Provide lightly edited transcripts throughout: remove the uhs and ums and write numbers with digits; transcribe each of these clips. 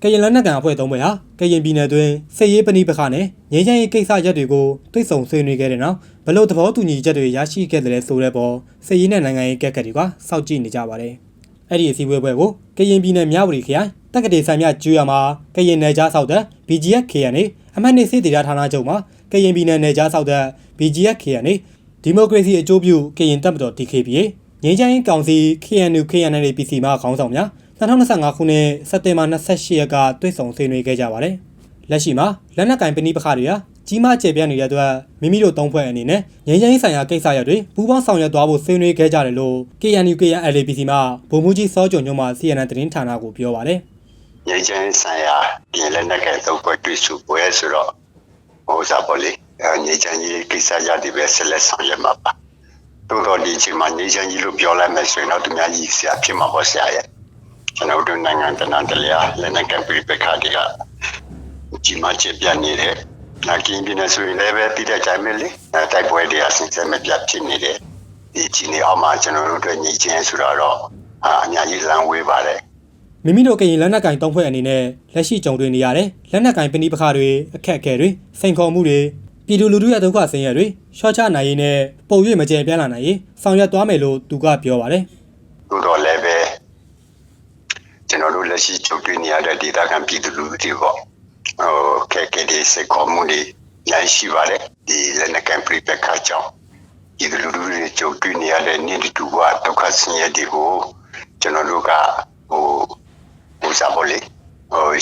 ကရင်လက်နက်ကန်အဖွဲ့သုံးဘွဲ့ဟာကရင်ပြည်နယ်တွင်စစ်ရေးပဏိပခနဲ့ငြိမ်းချမ်းရေးကိစ္စရပ်တွေကိုသိဆုံဆွေးနွေးခဲ့တဲ့နောက်ဘလို့သဘောတူညီချက်တွေရရှိခဲ့တယ်ဆိုတဲ့ပေါ်စစ်ရေးနဲ့နိုင်ငံရေးကက်ခတ်တွေကစောင့်ကြည့်နေကြပါတယ်။အဲ့ဒီအစည်းအဝေးပွဲကိုကရင်ပြည်နယ်မြဝတီခရိုင်တက္ကသိုလ်ဆံမြကျူရမှာကရင်နယ်ကြားဆောက်တဲ့ BGF KNA အမှတ်2စစ်ဒေသဌာနချုပ်မှာကရင်ပြည်နယ်နယ်ကြားဆောက်တဲ့ BGF KNA ဒီမိုကရေစီအကျိုးပြုကရင်တပ်မတော် DKBA ငြိမ်းချမ်းရေးကောင်စီ KNU KNLA-PC မှခေါင်းဆောင်များ2025ခုနှစ်စက်တင်ဘာ28ရက်ကတွေ့ဆုံဆွေးနွေးခဲ့ကြပါတယ်။လက်ရှိမှာလက်နက်ကင်ပဏိပခတွေဟာကြီးမားကျယ်ပြန့်နေတဲ့အတွက်မိမိတို့သုံးဖွဲ့အနေနဲ့ငြိမ်းချမ်းရေးဆိုင်ရာကိစ္စရပ်တွေပူးပေါင်းဆောင်ရွက်သွားဖို့ဆွေးနွေးခဲ့ကြတယ်လို့ KNU KNLA-PC မှဗိုလ်မှူးကြီးစောကျော်ညွန့်မှ CNN သတင်းဌာနကိုပြောပါတယ်။ငြိမ်းချမ်းရေးဆိုင်ရာဒီလက်နက်ကင်သုံးဖွဲ့တွေ့ဆုံပွဲဆိုတော့ဟိုစားပေါ်လေငြိမ်းချမ်းရေးကိစ္စရပ်တွေပဲဆက်လက်ဆောင်ရွက်မှာပါ။တိုးတော်ဒီချိန်မှာငြိမ်းချမ်းရေးလို့ပြောလိုက်မယ်ဆိုရင်တော့သူများကြီးဆရာဖြစ်မှာပေါ့ဆရာရဲ့ကျွန်တော်တို့နိုင်ငံတကာတလျာလက်နက်ကင်ပြည်ပခါတွေကကြီးမားကျယ်ပြန့်နေတယ်။နာကင်းပြည်နယ်ဆိုရင်လည်းပဲတိတဲ့ကြိုင်မဲ့လေတိုက်ပွဲတွေအဆင်ဆက်မပြတ်ဖြစ်နေတယ်။ဒီချိန်အောက်မှာကျွန်တော်တို့အတွက်ညီချင်းဆိုတော့အများကြီးလမ်းဝေးပါတယ်။မိမိတို့ကရင်လက်နက်ကင်သုံးဖွဲ့အနေနဲ့လက်ရှိကြုံတွေ့နေရတဲ့လက်နက်ကင်ပဏိပခတွေအခက်အခဲတွေစိန်ခေါ်မှုတွေပြည်သူလူထုရဲ့ဒုက္ခဆင်းရဲတွေရှော့ချနိုင်ရေးနဲ့ပုံရိပ်မကျယ်ပြန့်လာနိုင်ရေးဆောင်ရွက်သွားမယ်လို့သူကပြောပါတယ်။သို့တော်လည်းပဲကျွန်တော်တို့လက်ရှိကြုံတွေ့နေရတဲ့ဒေသခံပြည်သူလူထုတွေပေါ့ခက်ခဲတဲ့စိတ်ခေါ်မှုတွေရရှိပါတယ်ဒီလက်နက်ကင်ပြည်ပခါကြောင့်ပြည်သူလူထုတွေကြုံတွေ့နေရတဲ့နေ့တူကဒုက္ခဆင်းရဲတွေကိုကျွန်တော်တို့ကဟိုစားပေါ်လေ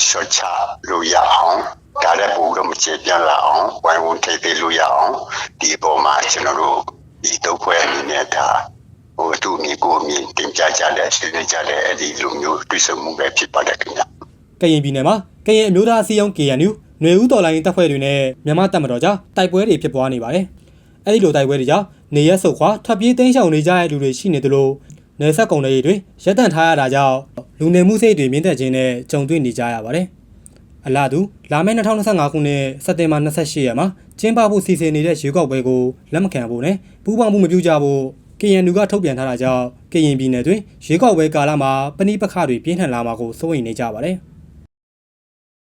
ရှော့ချလို့ရအောင်ဒါလည်းပို့လို့မချပြလာအောင်ဝိုင်းဝန်းထိပ်သိလို့ရအောင်ဒီပေါ်မှာကျွန်တော်တို့ဒီတော့ခွဲအနေနဲ့ဒါသူမြေကိုမြေတင်ကြကြတဲ့ဆွေးနွေးကြတဲ့အဲ့ဒီလိုမျိုးတွေ့ဆုံမှုပဲဖြစ်ပါတယ်ခင်ဗျကရင်ပြည်နယ်မှာကရင်အမျိုးသားအစည်းအရုံး KNU ຫນွေဦးတော်လိုင်းတပ်ဖွဲ့တွေနဲ့မြန်မာတပ်မတော်ကြားတိုက်ပွဲတွေဖြစ်ပွားနေပါတယ်အဲ့ဒီလိုတိုက်ပွဲတွေကြောင့်နေရက်ဆုတ်ခွာထွက်ပြေးတိမ်းရှောင်နေကြတဲ့လူတွေရှိနေသလိုနယ်ဆက်ကုန်တွေရပ်တန့်ထားရတာကြောင့်လူနေမှုစိတ်တွေမြင့်တက်ခြင်းနဲ့ကြုံတွေ့နေကြရပါတယ်အလားတူလာမယ့်2025ခုနှစ်စက်တင်ဘာ28ရက်မှာကျင်းပဖို့စီစဉ်နေတဲ့ရွေးကောက်ပွဲကိုလက်မခံဖို့နဲ့ပူးပေါင်းမှုမပြုကြဖို့KNU ကထုတ်ပြန်ထားတာကြောင့်ကရင်ပြည်နယ်တွင်ရွေးကောက်ပွဲကာလမှာပဏိပခတွေပြင်းထန်လာမှာကိုစိုးရိမ်နေကြပါတယ်။